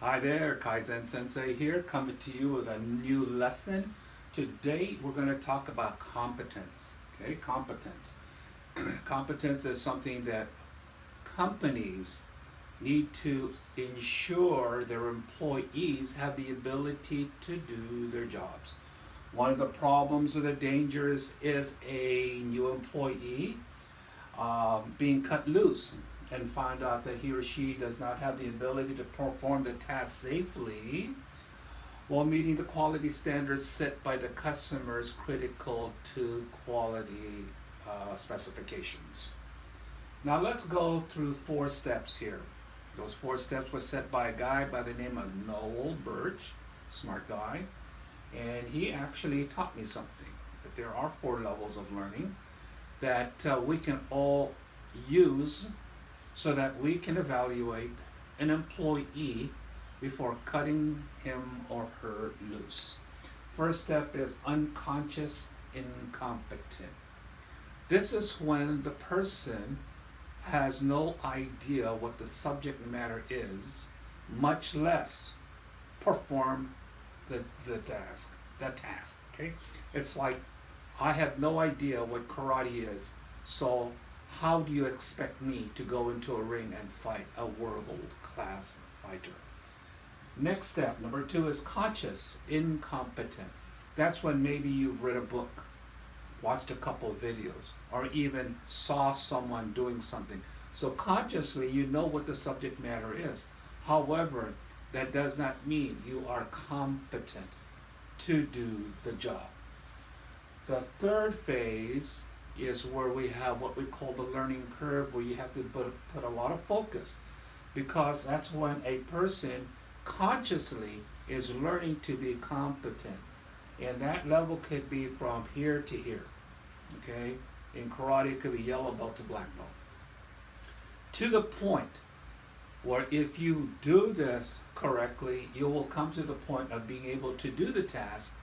Hi there, Kaizen Sensei here, coming to you with a new lesson. Today we're going to talk about competence. Okay, competence. Competence is something that companies need to ensure their employees have the ability to do their jobs. One of the problems or the dangers is a new employee being cut loose and find out that he or she does not have the ability to perform the task safely while meeting the quality standards set by the customers critical to quality specifications. Now let's go through 4 steps here. Those 4 steps were set by a guy by the name of Noel Birch, smart guy, and he actually taught me something. That there are 4 levels of learning that we can all use so that we can evaluate an employee before cutting him or her loose. First step is unconscious incompetent. This is when the person has no idea what the subject matter is, much less perform the task. That task. Okay? It's like I have no idea what karate is, so how do you expect me to go into a ring and fight a world class fighter? Next step, number 2, is conscious incompetent. That's when maybe you've read a book, watched a couple of videos, or even saw someone doing something. So consciously, you know what the subject matter is. However, that does not mean you are competent to do the job. The third phase is where we have what we call the learning curve, where you have to put a lot of focus, because that's when a person consciously is learning to be competent. And that level could be from here to here. Okay? In karate, it could be yellow belt to black belt. To the point where if you do this correctly, you will come to the point of being able to do the task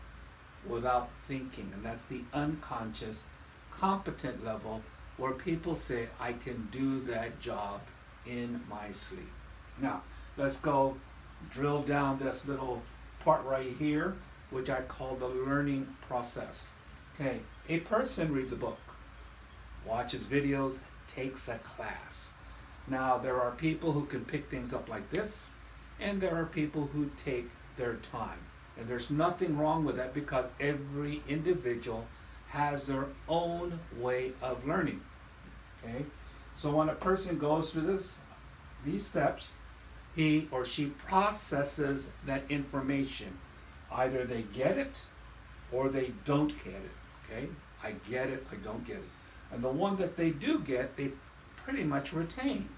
without thinking. And that's the unconscious competent level, where people say, I can do that job in my sleep. Now, let's go drill down this little part right here, which I call the learning process. Okay, a person reads a book, watches videos, takes a class. Now, there are people who can pick things up like this, and there are people who take their time. And there's nothing wrong with that, because every individual has their own way of learning. Okay? So when a person goes through these steps, he or she processes that information. Either they get it or they don't get it. Okay? I get it, I don't get it. And the one that they do get, they pretty much retain.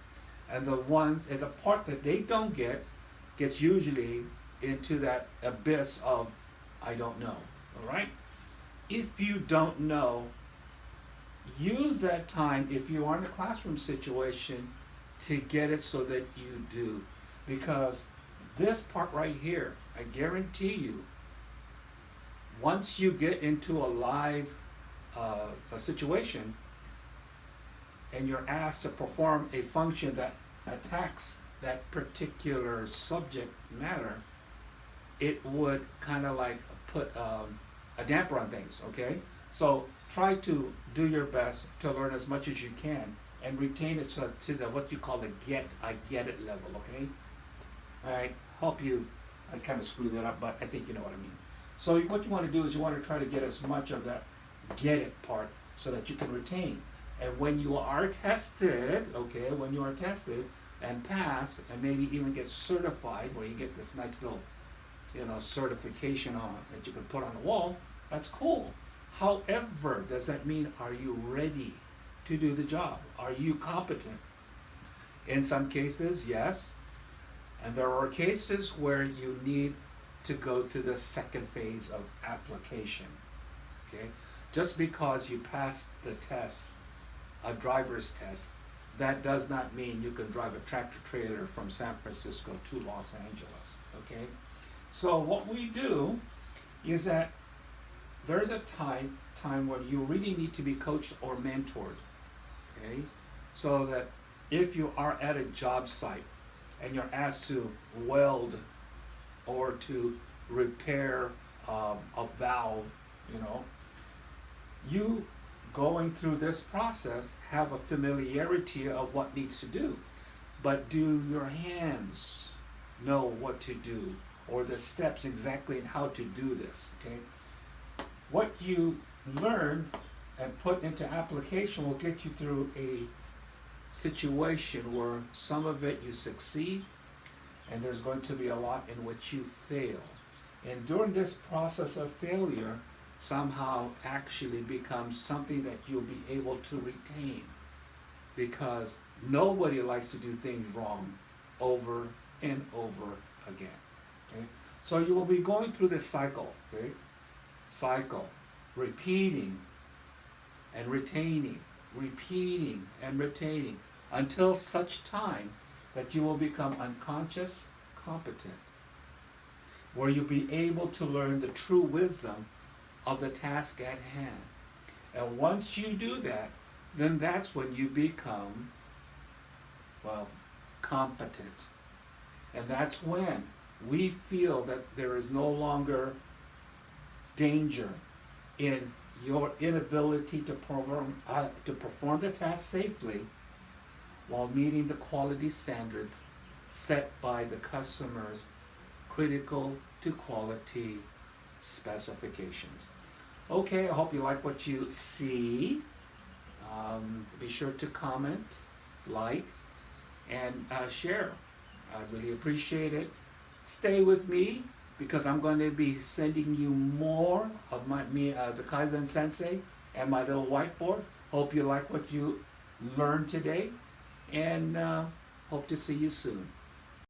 And the part that they don't get gets usually into that abyss of I don't know. All right? If you don't know, use that time, if you are in a classroom situation, to get it so that you do. Because this part right here, I guarantee you, once you get into a live a situation and you're asked to perform a function that attacks that particular subject matter, it would kind of like put a damper on things, okay? So try to do your best to learn as much as you can and retain it to the what you call the I get it level, okay? All right, hope you, I kind of screwed that up, but I think you know what I mean. So what you want to do is you want to try to get as much of that get it part so that you can retain. And when you are tested, okay, when you are tested and pass and maybe even get certified, where you get this nice little certification on that you can put on the wall, that's cool. However, does that mean, are you ready to do the job? Are you competent? In some cases, yes. And there are cases where you need to go to the second phase of application. Okay? Just because you passed the test, a driver's test, that does not mean you can drive a tractor trailer from San Francisco to Los Angeles. Okay? So what we do is that there's a time when you really need to be coached or mentored. Okay? So that if you are at a job site and you're asked to weld or to repair a valve, you know, you going through this process have a familiarity of what needs to do. But do your hands know what to do or the steps exactly in how to do this? Okay? What you learn and put into application will get you through a situation where some of it you succeed and there's going to be a lot in which you fail. And during this process of failure, somehow actually becomes something that you'll be able to retain, because nobody likes to do things wrong over and over again. Okay? So you will be going through this cycle, okay? Cycle, repeating and retaining, repeating and retaining, until such time that you will become unconscious competent, where you'll be able to learn the true wisdom of the task at hand. And once you do that, then that's when you become, well, competent. And that's when we feel that there is no longer danger in your inability to perform the task safely while meeting the quality standards set by the customer's critical to quality specifications. Okay, I hope you like what you see. Be sure to comment, like, and share. I really appreciate it. Stay with me, because I'm going to be sending you more of the Kaizen Sensei and my little whiteboard. Hope you like what you learned today, and hope to see you soon.